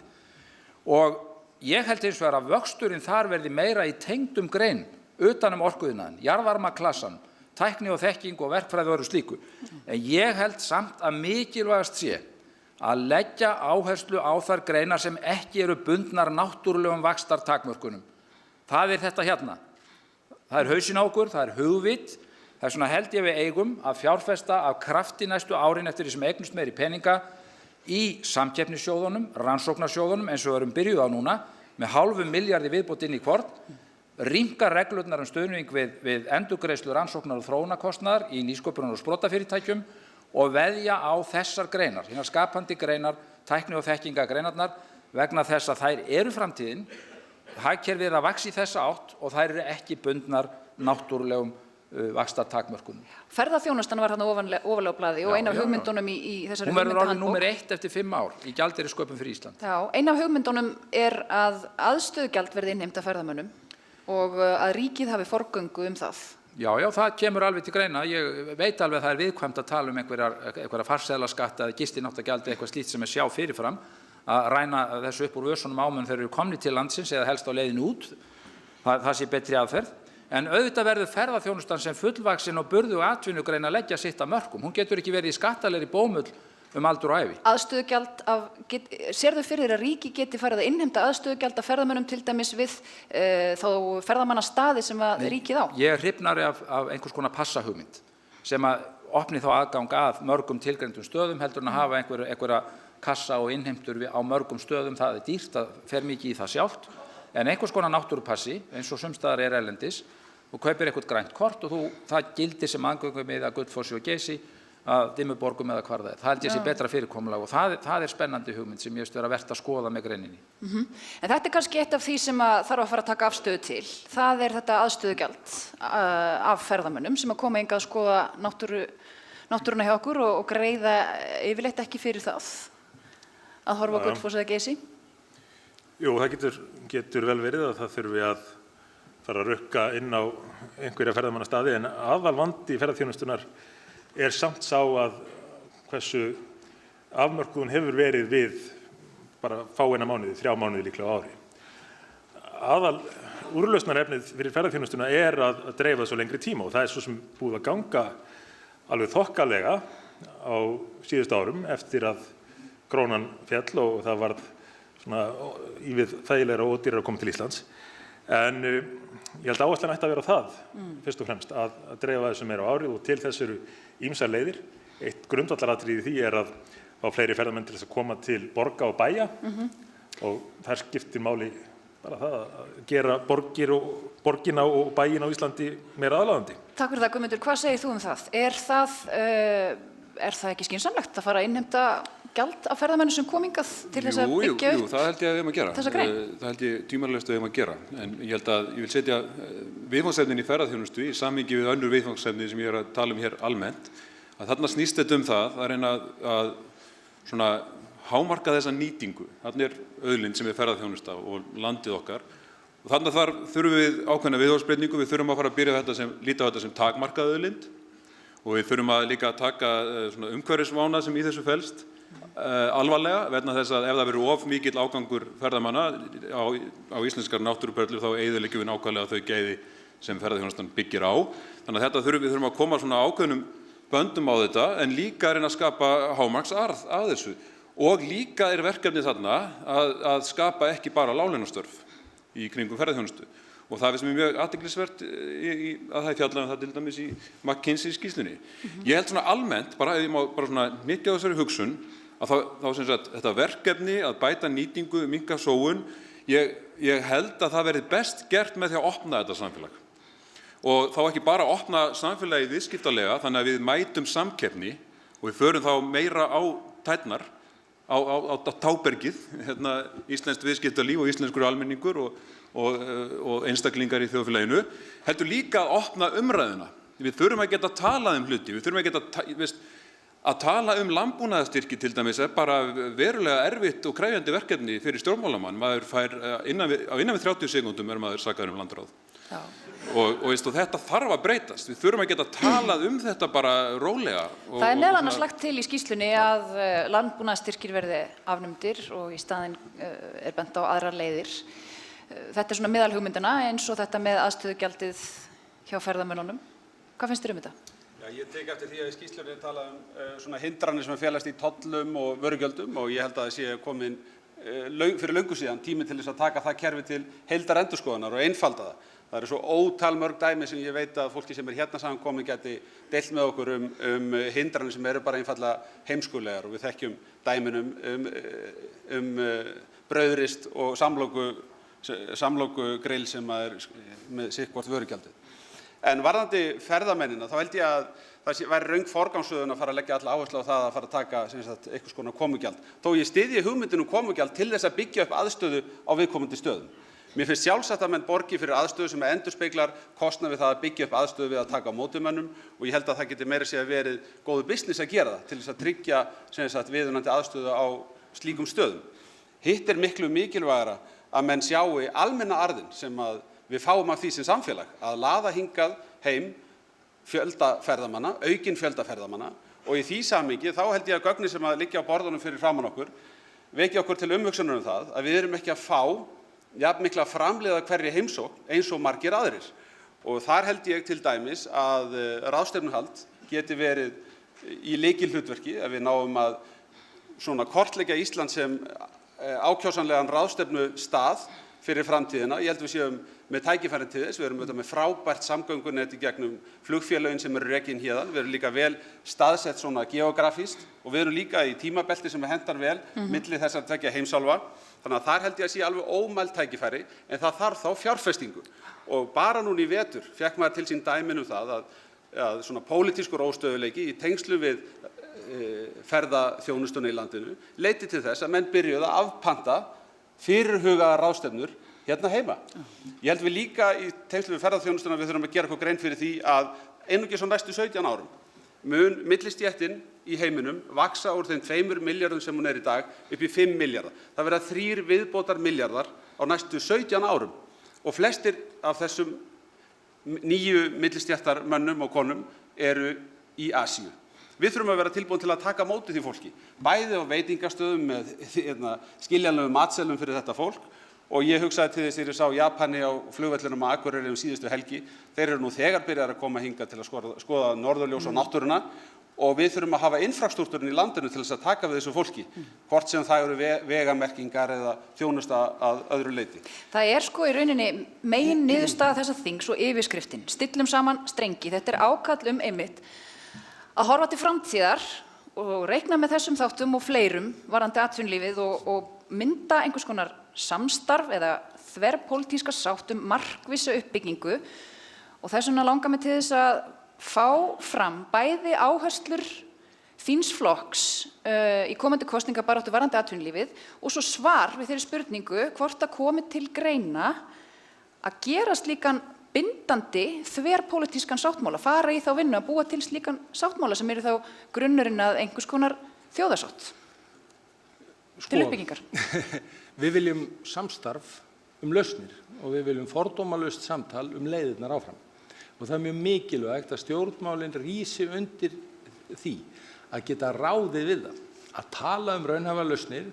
Og ég held hins vegar að vöxturinn þar verði meira í tengdum grein utan orkuiðnaðinn, jarðvarmaklassan, tækni og þekking og verkfræði og öðru slíku. En ég held samt að mikilvægast sé að leggja áherslu á þær greinar sem ekki eru bundnar náttúrulegum vaxtartakmörkunum. Það þetta hérna. Það hausinn á okkur, það hugvit, það svona held ég við eigum að fjárfesta af krafti næstu árin eftir því sem eignumst meiri peninga í samkeppnissjóðunum, rannsóknarsjóðunum eins og erum byrjuð á núna með hálfum milljarði viðbót inn í hvort, rýmka reglurnar stuðning við endurgreiðslu rannsóknar og þróunarkostnaðar í nýsköpunar- og sprotafyrirtækjum og veðja á þessar greinar, hinar skapandi greinar, tækni- og þekkingagreinarnar vegna þess að þær eru framtíðin, hagkerfið að vaxa í þessa átt og þær eru ekki bundnar náttúrulegum vaxtartakmörkunum. Ferðaþjónustan var þarna ofarlega á blaði og ein af hugmyndunum í þessari Hún verður orðin hugmyndahandbók. númer 1 eftir 5 ár í gjaldeyrisköpum fyrir Ísland. Já, ein af hugmyndunum að aðstöðugjald verði innheimt af ferðamönnum og að ríkið hafi forgöngu það. Já, það kemur alveg til greina. Ég veit alveg að það viðkvæmt að tala einhverja farseðlaskatta eða gistináttagjaldi, eitthvað slíkt sem sjá fyrirfram, að ræna þessu upp úr vösunum ámun þegar eru komnir til landsins eða helst á leiðin út. Það sé betri aðferð. En auðvitað verður ferðaþjónustan sem fullvaxin og burðug atvinnugrein að leggja sitt af mörkum. Hún getur ekki verið í skattalegri bómull aldur og ævi. Aðstöðugjald sérðu fyrir að ríki geti farið að innheimta aðstöðugjald af ferðamönnum til dæmis við þá ferðamannastaði sem að ríkið á? Ég er hrifnari af einhvers konar passahugmynd sem að opni þá aðgang að mörgum tilgreindum stöðum heldur en að hafa einhverja kassa og innheimtur á mörgum stöðum. Það dýrt, það fer mikið í það sjálft. En einhvers konar náttúrupassi, eins og sumstaðar erlendis, og kaupir eitthvað grænt kort og það gildir sem aðgöngum að Gullfossi og Geysi, að Dimmuborgum eða hvar það er. Það held ég sé betra fyrirkomulag og það er spennandi hugmynd sem ég veist vera vert að skoða með greininni. En þetta er kannski eitt af því sem þarf að fara að taka afstöðu til. Það er þetta aðstöðugjald af ferðamönnum sem að koma hingað að skoða náttúruna hjá okkur og greiða yfirleitt ekki fyrir það að horfa á Gullfoss eða Geysi. Jú, það getur vel verið að það þurfi að fara að rukka inn á einhverja ferðamannastaði en aðalvandi ferðaþjónustunnar er samt sá að hversu afmörkuð hefur verið við bara fáeina mánuði, 3 mánuði líklega á ári. Aðal úrlausnarefnið fyrir ferðaþjónustuna er að dreifa þessu lengri tíma og það er svo sem búið að ganga alveg þokkalega á síðustu árum eftir að krónan féll og það varð svona ívið þægilegra og ódýrara að koma til Íslands. En ég held að áherslan ætti að vera það, fyrst og fremst, að dreifa þessu meira á ári og til þess eru ýmsar leiðir. Eitt grundvallaratriði í því er að fá fleiri ferðamenn til þess að koma til borga og bæja og þar skiptir máli bara það að gera borgina og bæina á Íslandi meira aðlaðandi. Takk fyrir það, Guðmundur. Hvað segir þú það? Er það ekki skynsamlegt að fara að innheimta gjald af ferðamönnum sem kom hingað til þess að byggja upp? Jú, það held ég að við eigum að gera. Þessa grein? Það held ég tímalaust að við eigum að gera. En ég vil setja viðfangsefnin í ferðaþjónustu í samhengi við önnur viðfangsefni sem ég er að tala um hér almennt. Að þarna snýst þetta það að reyna að svona hámarka þessa nýtingu. Þarna auðlind sem er ferðaþjónusta og landið okkar. Og þarna þurfum við ákveðna viðhorfsbreytingu. Við þurfum að fara að líta á þetta sem takmarkað auðlind og við þurfum að líka að taka svona umhverfisvána sem í þessu felst alvarlega vegna þess að ef það verður of mikill ágangur ferðamanna á íslenskar náttúruperlur þá eyðileggjum við nákvæmlega þau gæði sem ferðaþjónustan byggir á. Þannig að við þurfum að koma svona ákveðnum böndum á þetta en líka reyna að skapa hámarksarð að þessu. Og líka er verkefnið þarna að skapa ekki bara láglaunastörf í kringum ferðaþjónustu. Og það sem er mjög athyglisvert að það fjallað það til dæmis í McKinsey skýrslunni. Ég held svona almennt, bara ef ég má bara svona mikið á þessari hugsun, að þá sem sagt þetta verkefni að bæta nýtingu, minnka sóun, ég held að það verði best gert með því að opna þetta samfélag. Og þá ekki bara opna samfélagið viðskiptalega þannig að við mætum samkeppni og við förum þá meira á tærnar, á tábergið, íslenskt viðskiptalíf og íslenskur almenningur og einstaklingar í þjóðfélaginu, heldur líka að opna umræðuna. Við þurfum að geta talað hluti, við þurfum að geta að tala landbúnaðarstyrki til dæmis er bara verulega erfitt og krefjandi verkefni fyrir stjórnmálamann. Maður fær á innan við 30 sekúndum er maður sakaður landráð. Já. Og þetta þarf að breytast. Við þurfum að geta talað þetta bara rólega. Það er meðal annars lagt til í skýrslunni að landbúnaðarstyrkir verði afnumdir og í staðinn er bent á aðrar leiðir. Þetta er svona meðalhugmyndina eins og þetta með aðstöðugjaldið hjá ferðamönnunum. Hvað finnst þér um þetta? Ég tek eftir því að í skýrslunni er talað svona hindranir sem felast í tollum og vörugjöldum og ég held að það sé komin fyrir löngu síðan tími til þess að taka það kerfi til heildarendurskoðunar og einfalda það. Það eru svo ótal mörg dæmi sem ég veit að fólki sem hérna samankomið gæti deilt með okkur hindranir sem eru bara einfaldlega heimskulegar og við þekkjum dæmin brauðrist og samlokugrill sem er með sitthvort vörugjaldið. En varðandi ferðamennina þá held ég að það væri röng forgangsröðun að fara að leggja alla áherslu á það að fara að taka einhvers konar komugjald. Þó ég styðji hugmyndina komugjald til þess að byggja upp aðstöðu á viðkomandi stöðum. Mér finnst sjálfsagt að menn borgi fyrir aðstöðu sem endurspeglar kostnað við það að byggja upp aðstöðu við að taka á móti mönnum og ég held að það geti meira að segja verið góður business að gera það til þess að tryggja viðunandi aðstöðu á slíkum stöðum. Hitt er miklu mikilvægara að menn sjáu almenna arðinn sem að við fáum af því sem samfélag að laða hingað heim fjölda ferðamanna, aukinn fjölda ferðamanna og í því samhengi þá held ég að gögnin sem að liggja á borðunum fyrir framan okkur vekja okkur til umhugsunar það að við erum ekki að fá jafn mikla framleiða hverri heimsókn eins og margir aðrir. Og þar held ég til dæmis að ráðstefnuhald geti verið í lykilhlutverki ef við náum að svona kortleggja Ísland sem ákjósanlegan ráðstefnustað fyrir framtíðina. Ég held við séum með tækifæri til þess. Við erum auðvitað með frábært samgöngunet í gegnum flugfélögin sem eru rekin héðan. Við erum líka vel staðsett svona geografískt og við erum líka í tímabelti sem hentar vel milli þessar tveggja heimsálfa. Þannig að þar held ég að sé alveg ómæld tækifæri en það þarf þá fjárfestingu. Og bara núna í vetur fékk maður til sín dæmin það að svona pólitískur óstöðuleiki í tengslum við ferðaþjónustuna í landinu leiddi til þess að menn byrjuðu að afpanta fyrirhugaðar ráðstefnur hérna heima. Ég held við líka í tengslum við ferðaþjónustuna við þurfum að gera okkur grein fyrir því að einungis á næstu 17 árum mun millistéttin í heiminum vaksa úr þeim 2 milljörðum sem hún er í dag upp í 5 milljarða. Það verða 3 viðbótar milljarðar á næstu 17 árum og flestir af þessum nýju millistéttarmönnum og konum eru í Asíu. Við þurfum að vera tilbúin til að taka á móti því fólki, bæði á veitingastöðum með skiljanlegum matseðlum fyrir þetta fólk og ég hugsaði til þess að ég sá Japani á flugvellinum á Akureyri síðustu helgi. Þeir eru nú þegar byrjaðir að koma hingað til að skoða norðurljós og náttúruna og við þurfum að hafa infrastruktúrinn í landinu til þess að taka við þessu fólki, hvort sem það eru vegamerkingar eða þjónusta að öðru leyti. Það er í rauninni megin niðurstaða þessa þings og yfirskriftin, stillum saman strengi. Þetta er ákall einmitt að horfa til framtíðar og reikna með þessum þáttum og fleirum varðandi atvinnulífið og mynda einhvers konar samstarf eða þverpólitíska sátt markvissa uppbyggingu og þess vegna langar mig til þess að fá fram bæði áherslur þíns flokks í komandi kosningabaráttu varðandi atvinnulífið og svo svar við þeirri spurningu hvort það komi til greina að gera slíkan bindandi þverpólitískan sáttmála, fara í þá vinnu að búa til slíkan sáttmála sem eru þá grunnurinn að einhvers konar þjóðarsátt til uppbyggingar. Við viljum samstarf lausnir og við viljum fordómalaust samtal leiðirnar áfram. Og það er mjög mikilvægt að stjórnmálin rísi undir því að geta ráðið við það, að tala raunhæfar lausnir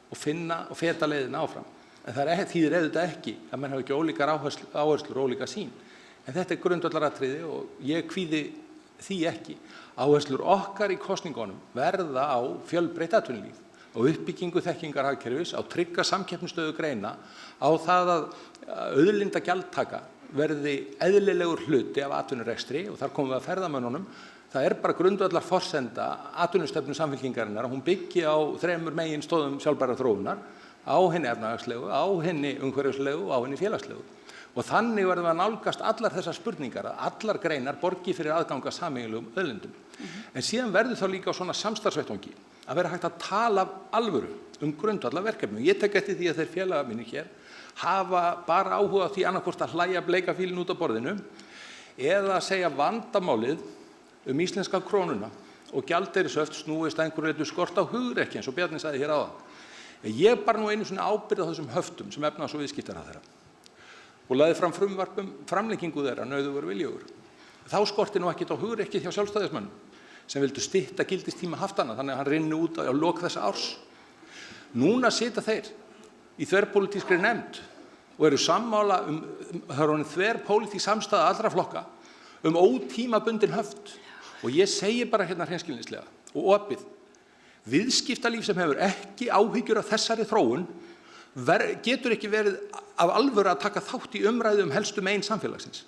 og finna og feta leiðina áfram. En það þýðir auðvitað ekki að menn hafa ekki ólíkar áherslur og ólíka sýn. En þetta er grundvallaratriði og ég kvíði því ekki. Áherslur okkar í kosningunum verða á fjölbreytt atvinnulíf, á uppbyggingu þekkingarhagkerfis, á trygga samkeppnisstöðu greina, á það að auðlindagjaldtaka verði eðlilegur hluti af atvinnurekstri og þar komum við að ferðamönnunum. Það er bara grundvallar forsenda atvinnustefnu Samfylkingarinnar að hún byggi á 3 meginstoðum sjálfbærrar þróunar, á henni efnahagslegu, á henni umhverfislegu og á henni félagslegu. Og þannig verðum við að nálgast allar þessar spurningar að allar greinar borgi fyrir aðganga sameiginlegum auðlindum. En síðan verður þá líka á svona samstarfsvettvangi að vera hægt að tala alvöru grundvallarverkefni. Ég tek eftir því að þeir félagar mínir hér hafa bara áhuga á því annarkvort að hlæja bleika fílinn út á borðinu eða að segja vandamálið íslenska krónuna og gjaldeyrishöft snúist að einhverju leyti skort á hugrekki eins og Bjarni sagði hér áðan. Ég bar nú einu sinni ábyrgð á þessum höftum sem efnahags- og viðskiptaráðherra og lagði fram frumvarp framlengingu þeirra nauðugur viljugur. Þá skorti nú ekkert á hugrekki hjá sjálfstæðismönnum sem vildu stytta gildistíma haftanna þannig að hann rynni út á lok þessa árs. Núna sita þeir í þverpólitískri nefnd og eru sammála það er þverpólitísk samstaða allra flokka ótímabundin höft Og ég segi bara hérna hreinskilnislega og opið, viðskiptalíf sem hefur ekki áhyggjur af þessari þróun getur ekki verið af alvöru að taka þátt í umræðu helstu megin samfélagsins.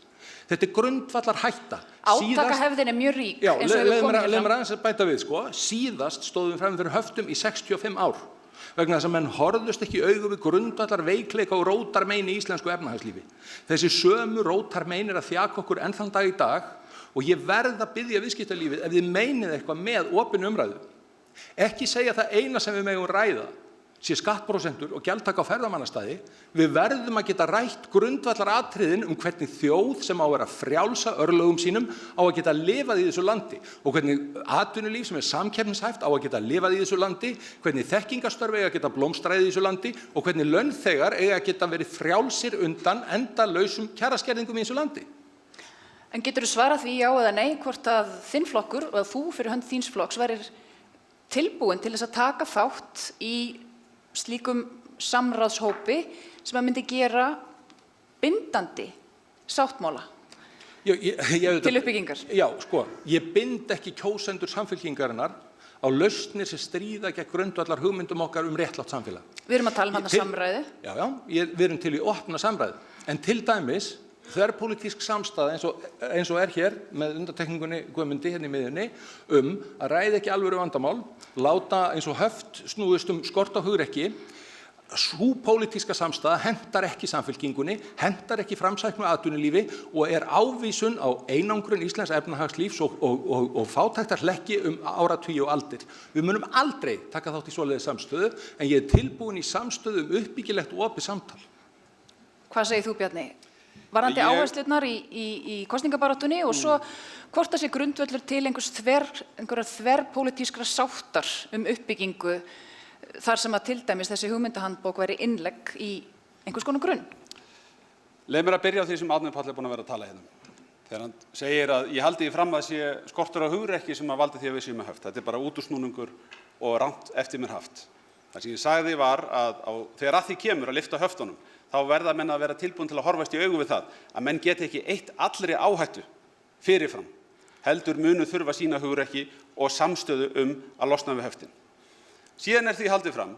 Þetta grundvallar hætta. Átakahefðin mjög rík, já, eins og hefur komið leið mér aðeins að bæta við, sko. Síðast stóðum við fram fyrir höftum í 65 ár. Vegna þess að menn horfðust ekki í augu við grundvallar veikleika og rótarmein í íslensku efnahagslífi. Þessi sömu rótarmein að þjaka okkur enn þann dag í dag og ég verð að biðja viðskiptalífið ef þið meinið eitthvað með opin umræðu. Ekki segja það eina sem við megum ræða sé skattprósentur og gjaldtaka á ferðamannastæði. Við verðum að geta rætt grundvallar atriðin hvernig þjóð sem á að vera frjálsa örlögum sínum á að geta lifað í þessu landi og hvernig atvinnulíf sem samkeppnishæft á að geta lifað í þessu landi, hvernig þekkingarstörf eiga að geta blómstrað í þessu landi og hvernig launþegar eiga að geta verið frjálsir undan endalausum kjaraskerðingum í þessu landi. En geturðu svarað því já eða nei hvort að þinn flokkur og þú fyrir hönd þíns flokks værir tilbúin til þess að taka þátt í slíkum samráðshópi sem að myndi gera bindandi sáttmála til uppbyggingar? Já, sko, ég bind ekki kjósendur Samfylkingarinnar á lausnir sem stríða gegn grundvallar hugmyndum okkar réttlátt samfélag. Við erum að tala þarna samræðu. Já, við erum til í opna samræðu. En til dæmis, þverpólitísk samstaða eins og hér með undantekningunni Guðmundi hérna í miðjunni að ræða ekki alvöru vandamál, láta eins og höft snúist skort á hugrekki. Sú pólitíska samstaða hentar ekki Samfylkingunni, hentar ekki framsæknu atvinnulífi og ávísun á einangrun íslensks efnahagslífs og fátæktarhlekki áratugi og aldir. Við munum aldrei taka þátt í svoleiðis samstöðu en ég tilbúin í samstöðu uppbyggilegt og opið samtal. Hvað segir þú, Bjarni? Varðandi áherslurnar í kosningabaráttunni og svo hvort það sé grundvöllur til einhverjar þverpólitískra sáttar uppbyggingu þar sem að til dæmis þessi hugmyndahandbók væri innlegg í einhvers konar grunn? Leið mér að byrja á því sem Árni Páll er búinn að vera að tala hérna. Þegar hann segir að ég haldi því fram að sé skortur á hugrekki sem að valdi því að við séum með höft. Þetta bara útúrsnúningur og rangt eftir mér haft. Það sem ég sagði var að þegar að því kemur að lyfta höftunum, þá verða menn að vera tilbúin til að horfast í augu við það að menn geti ekki eitt allri áhættu fyrirfram, heldur munu þurfa sína hugrekki og samstöðu að losna við höftin. Síðan því haldið fram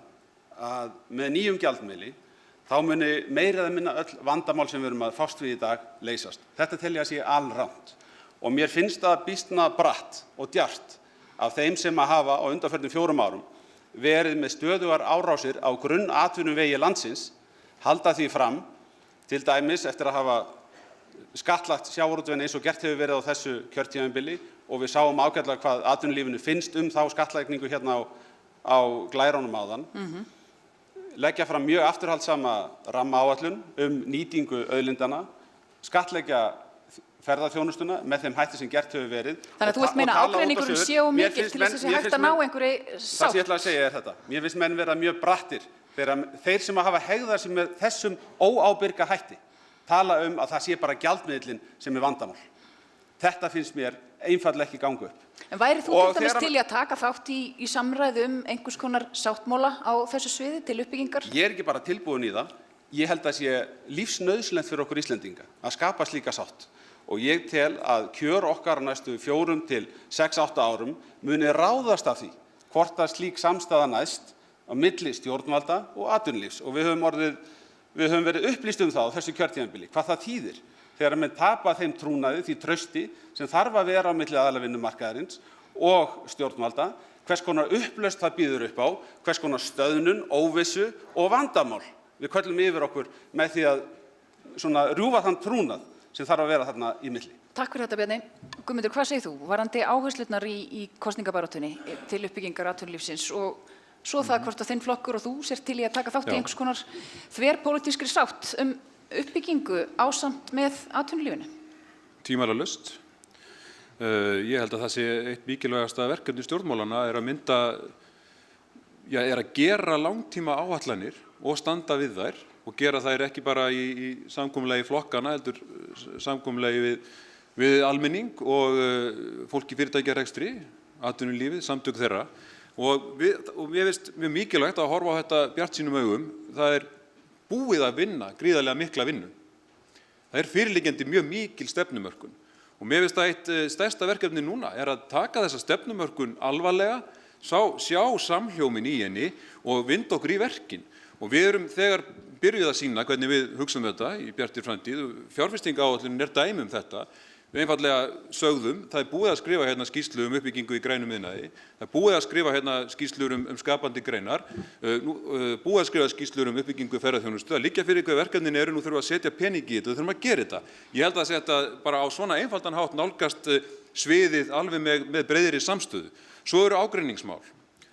að með nýjum gjaldmiðli þá muni meira eða minna öll vandamál sem við erum að fást við í dag leysast. Þetta tel ég að sé alrangt og mér finnst það býsna bratt og djarft af þeim sem að hafa á undanförnum 4 árum verið með stöðugar árásir á grunnatvinnuvegi landsins, halda því fram, til dæmis eftir að hafa skattlagt sjávarútveginn eins og gert hefur verið á þessu kjörtímabili og við sáum ágætlega hvað atvinnulífinu finnst þá skattlagningu hérna á glærunum áðan. Leggja fram mjög afturhaldssama rammaáætlun nýtingu auðlindanna, skattleggja ferðaþjónustuna með þeim hætti sem gert hefur verið. Þannig að þú vilt meina ágreiningurinn sé of mikill til þess að sé hægt að ná einhverri sátt? Það sem ég ætla að segja þetta. Mér finnst menn vera mjög brattir þeir sem hafa hegðað sig með þessum óábyrga hætti tala að það sé bara gjaldmiðillinn sem vandamál. Þetta finnst mér einfaldlega ekki ganga upp. En væri þú til dæmis til í að taka þátt í samræðu einhvers konar sáttmála á þessu sviði til uppbyggingar? Ég er ekki bara tilbúin í það. Ég held að sé lífsnauðsynlegt fyrir okkur Íslendinga að skapa slíka sátt. Og ég tel að kjör okkar næstu 4 til 6-8 árum muni ráðast af því hvort að slík samstaða næst á milli stjórnvalda og atvinnulífs. Og við höfum verið upplýst það á þessu kjörtímabili, hvað það þýðir þegar menn tapa þeim trúnaði, því trausti sem þarf að vera á milli aðila vinnumarkaðarins og stjórnvalda, hvers konar upplausn það býður upp á, hvers konar stöðnun, óvissu og vandamál við köllum yfir okkur með því að rjúfa þann trúnað sem þarf að vera þarna í milli. Takk fyrir þetta, Bjarni. Guðmundur, hvað segir þú varðandi áherslurnar í kosningabaráttunni til uppbyggingar atvinnulífsins og svo það hvort að þinn flokkur og þú sér til í að taka þátt í einhvers konar þverpólitískri sátt uppbyggingu ásamt með atvinnulífinu? Tvímælalaust. Ég held að það sé eitt mikilvægasta verkefni stjórnmálanna að gera langtíma áætlanir og standa við þær og gera þær ekki bara í samkomulagi flokkana, heldur samkomulagi við almenning og fólk í fyrirtækjarekstri, atvinnulífið, samtök þeirra. Og mér finnst mjög mikilvægt að horfa á þetta bjartsýnum augum. Það er búið að vinna gríðarlega mikla vinnu. Það er fyrirliggjandi mjög mikil stefnumörkun Og mér finnst að eitt stærsta verkefni núna að taka þessa stefnumörkun alvarlega, sjá samhljómin í henni og vinda okkur í verkin. Og við erum þegar byrjuð að sýna hvernig við hugsum þetta í bjartri framtíð. Fjárfestingaráætlunin dæmi þetta. Við einfaldlega sögðum, það búið að skrifa hérna skýrslu uppbyggingu í grænum iðnaði, það búið að skrifa hérna skýrslur skapandi greinar, búið að skrifa skýrslur uppbyggingu ferðaþjónustu, að liggja fyrir hver verkefnin nú þurfum að setja pening í þetta, þurfum að gera þetta. Ég held að þetta bara á svona einfaldan hátt nálgast sviðið alveg með breiðri samstöðu. Svo eru ágreiningsmál,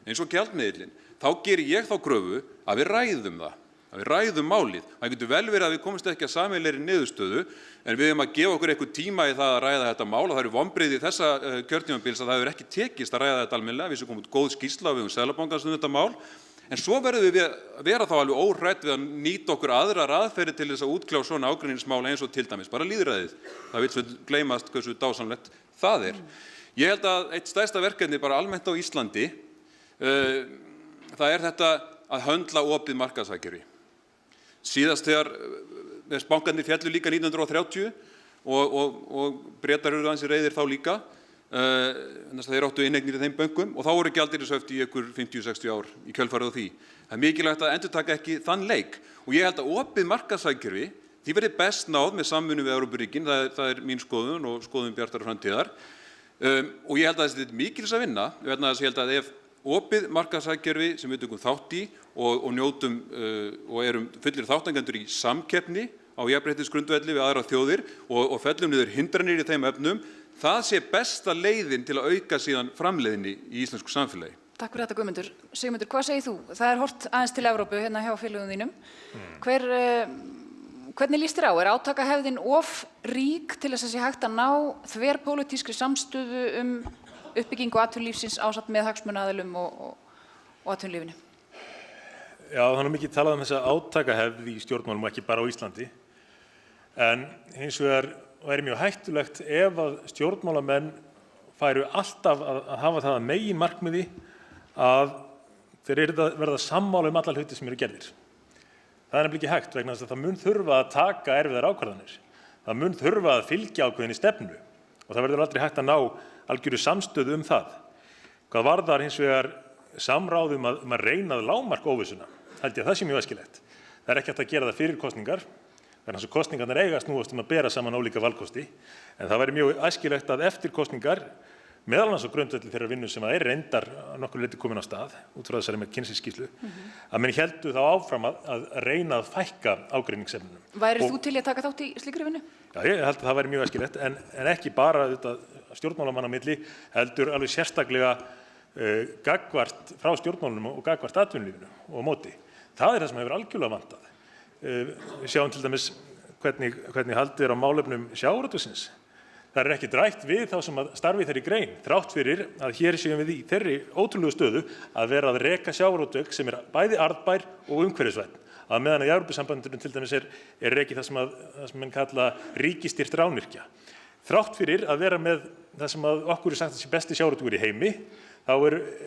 eins og gjaldmiðillinn. Þá geri ég þá kröfu að við ræðum það. Að við ræðum málið. Það getur vel verið að við komumst ekki að sameiginlegri niðurstöðu, en við höfum að gefa okkur eitthvað tíma í það að ræða þetta mál og það eru vonbrigði þessa kjörtímabils að það hefur ekki tekist að ræða þetta almennilega. Við sem komum út góð skýrsla og við höfum Seðlabankans þetta mál, en svo verðum við að vera þá alveg óhrædd við að nýta okkur aðrar aðferðir til þess að útkljá svona ágreiningsmál eins og til dæmis bara lýðræðið. Það vill svo gleymast hversu dásamlegt það Ég held að eitt stærsta verkefni bara almennt á Íslandi, það þetta að höndla opið markaðshagkerfi. Síðast þegar bankarnir féllu líka 1930 og Bretar eru ansi reiðir þá líka, þeir áttu inneignir í þeim bönkum og þá voru gjaldeyrishöft í ykkur 50-60 ár í kjölfarið á því. Það er mikilvægt að endurtaka ekki þann leik og ég held að opið markaðshagkerfi því verði best náð með samvinnu við Evrópuríkin, það mín skoðun og skoðun Bjartrar framtíðar og ég held að þetta er mikils að vinna, vegna þess að ég held að ef opið markaðshagkerfi sem við tökum þátt í og njótum og erum fullir þátttakendur í samkeppni á jafnréttisgrundvelli við aðrar þjóðir og fellum niður hindranir í þeim efnum, það sé besta leiðin til að auka síðan framleiðni í íslensku samfélagi. Takk fyrir þetta Guðmundur. Sigmundur, hvað segir þú? Það horft aðeins til Evrópu hérna hjá félögum þínum. Hvernig líst þér á? Átakahefðin of rík til þess að sé hægt að ná þverpólitískri samstöðu uppbyggingu atvinnulífsins ásamt með hagsmunaaðilum og atvinnulífinu? Já, það er mikið talað þessa átakahefð í stjórnmálum ekki bara á Íslandi. En hins vegar væri mjög hættulegt ef að stjórnmálamenn færu alltaf að hafa það að meginmarkmiði að þeir verða sammála alla hluti sem eru gerðir. Það er nefnilega ekki hægt vegna þess að það mun þurfa að taka erfiðar ákvarðanir. Það mun þurfa að fylgja ákveðinni stefnu og það verður aldrei hægt að ná algjöru samstöðu það. Hvað varðar hins vegar samráð að reyna að lágmarka óvissuna, held ég að það sé mjög æskilegt. Það er ekki hægt að gera það fyrir kosningar, vegna þess að kosningarnar eiga að snúast að bera saman ólíka valkosti, en það væri mjög æskilegt að eftir kosningar, meðal annars á grundvelli þeirrar vinnu sem er reyndar að nokkru leyti komin á stað, út frá þessari McKinsey-skýrslu, að menn héldu þá áfram að reyna að fækka ágreiningsefnunum. Værir þú til í að taka þátt í slíkri vinnu? Já, ég held að það væri mjög æskilegt, en ekki bara stjórnmálamanna á milli, heldur alveg sérstaklega gagnvart frá stjórnmálunum og gagnvart atvinnulífinu og á móti. Það það sem hefur algjörlega vantað. Við sjáum til dæmis hvernig haldið er á málefnum sjávarútvegsins. Það er ekki rætt við þá sem að starfi þeirri grein, þrátt fyrir að hér séum við í þeirri ótrúlegu stöðu að vera að reka sjávarútveg sem er bæði arðbær og umhverfisvænn. Að meðan í Evrópusambandinu til dæmis er rekið það sem menn kalla ríkisstýrt rányrkja. Þrátt fyrir að vera með það sem að okkur sagt að sé besti sjávarútvegur í heimi, þá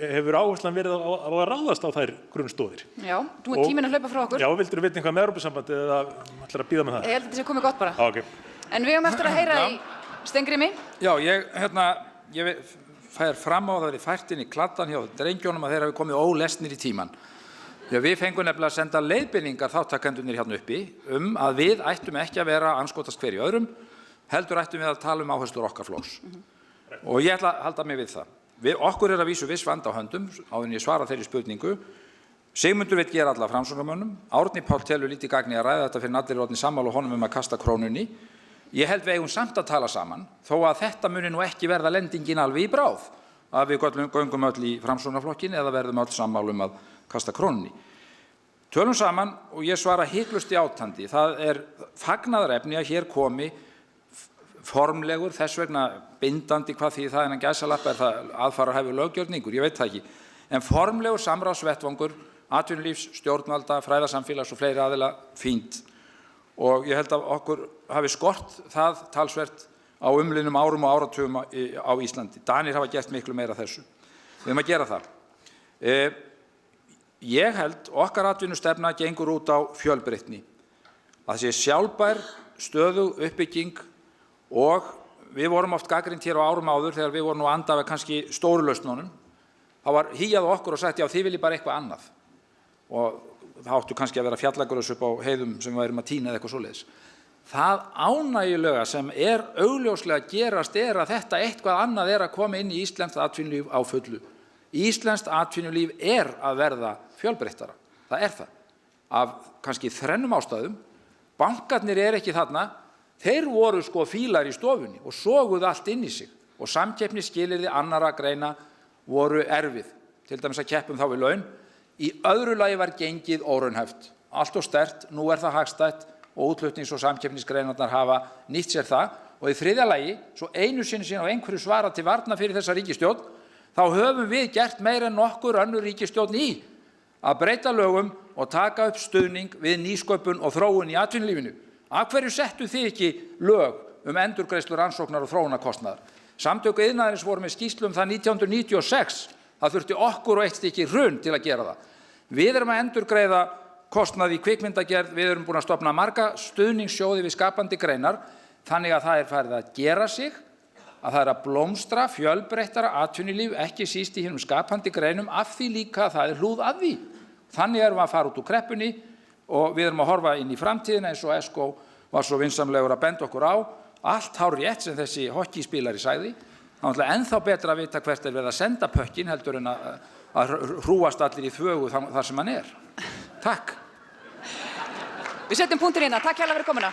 hefur áherslan verið á að ráðast á þær grunnstoðir. Já, nú tíminn að hlaupa frá okkur. Já, vildirðu vita eitthvað með Evrópusambandið eða ætlarðu að bíða með það? Ég held að þetta sé komið gott bara. Okay. En við höfum eftir að heyra í Steingrími. Já, ég fær fram á það verið fært inn í kladdan hjá drengjónum að þeir hafi komið ólesnir í tímann. Við fengum nefnilega að senda leiðbeiningar þáttakendurnir hérna uppi að við ættum ekki að vera andskotast hver í öðrum, heldur ættum við að tala áherslur okkar flokks. Og ég ætla að halda mig við það. Okkur að vísu viss vandi á höndum, áður en ég svara þeirri spurningu. Sigmundur vill gera alla Framsóknarmönnum. Árni Páll telur lítið gagni að ræða þetta fyrir allir orðnir sammála og honum að kasta krónunni. Ég held við eigum samt að tala saman, þó að þetta muni nú ekki verða lendingin alveg í bráð, að við göngum öll í Framsóknarflokkinn eða verðum öll sammála að kasta krónunni. Tölum saman og ég svara hiklaust játandi. Það fagnaðarefni að hér komi formlegur, þess vegna bindandi hvað því það innan gæsalappa það aðfararhæfur löggjörningur, ég veit það ekki, en formlegur samráðsvettvangur, atvinnulífs, stjórnvalda, fræðasamfélags og fleiri aðila fínt. Og ég held að okkur hafi skort það talsvert á umliðnum árum og áratugum á Íslandi. Danir hafa gert miklu meira þessu. Við höfum að gera það. Ég held okkar atvinnustefna gengur út á fjölbreytni. Að það sé sjálfbær, stöðug uppbygging og við vorum oft gagnrýnd hér á árum áður þegar við vorum nú að anda við kannski stóru lausnunum, þá var hýjað á okkur og sagt já þið viljið bara eitthvað annað og það áttu kannski að vera fjallagrös upp á heiðum sem við værum að tína eða eitthvað svoleiðis. Það ánægjulega sem augljóslega gerast að þetta eitthvað annað að koma inn í íslenskt atvinnulíf á fullu. Íslenskt atvinnulíf að verða fjölbreyttara. Það það. Af kannski þrennum ástæðum. Bankarnir ekki þarna. Þeir voru sko fílar í stofunni og soguðu allt inn í sig og samkeppnisskilyrði annarra greina voru erfið. Til dæmis að keppum þá við laun. Í öðru lagi var gengið óraunhæft. Allt og sterkt, nú það hagstætt og útflutnings- og samkeppnisgreinarnar hafa nýtt sér það. Og í þriðja lagi, svo einu sinni á einhverju svara til varna fyrir þessa ríkisstjórn, þá höfum við gert meira en nokkur önnur ríkisstjórn í að breyta lögum og taka upp stuðning við nýsköpun og þróun í atvinnulífinu. Af hverju settu þið ekki lög endurgreiðslu rannsóknar og þróunarkostnaðar? Samtök iðnaðarins voru með skýrslu það 1996. Það þurfti okkur og eitt stykki hrun til að gera það. Við að endurgreiða kostnað í kvikmyndagerð, við búin að stofna marga stuðningssjóði við skapandi greinar, þannig að það farið að gera sig, að það að blómstra fjölbreyttara atvinnulíf, ekki síst í hinum skapandi greinum, af því líka að það hlúð að því. Þannig við að fara út úr kreppunni og við að horfa inn í framtíðina eins og Esko var svo vinsamlegur að benda okkur á. Allt hárrétt sem þessi hokkíspílari sagði. Það ennþá betra að vita hvert verið að senda pökkin heldur en að hrúast allir í þvögu þar sem hann Takk. Við setjum punktur hérna. Takk hérlega fyrir komuna.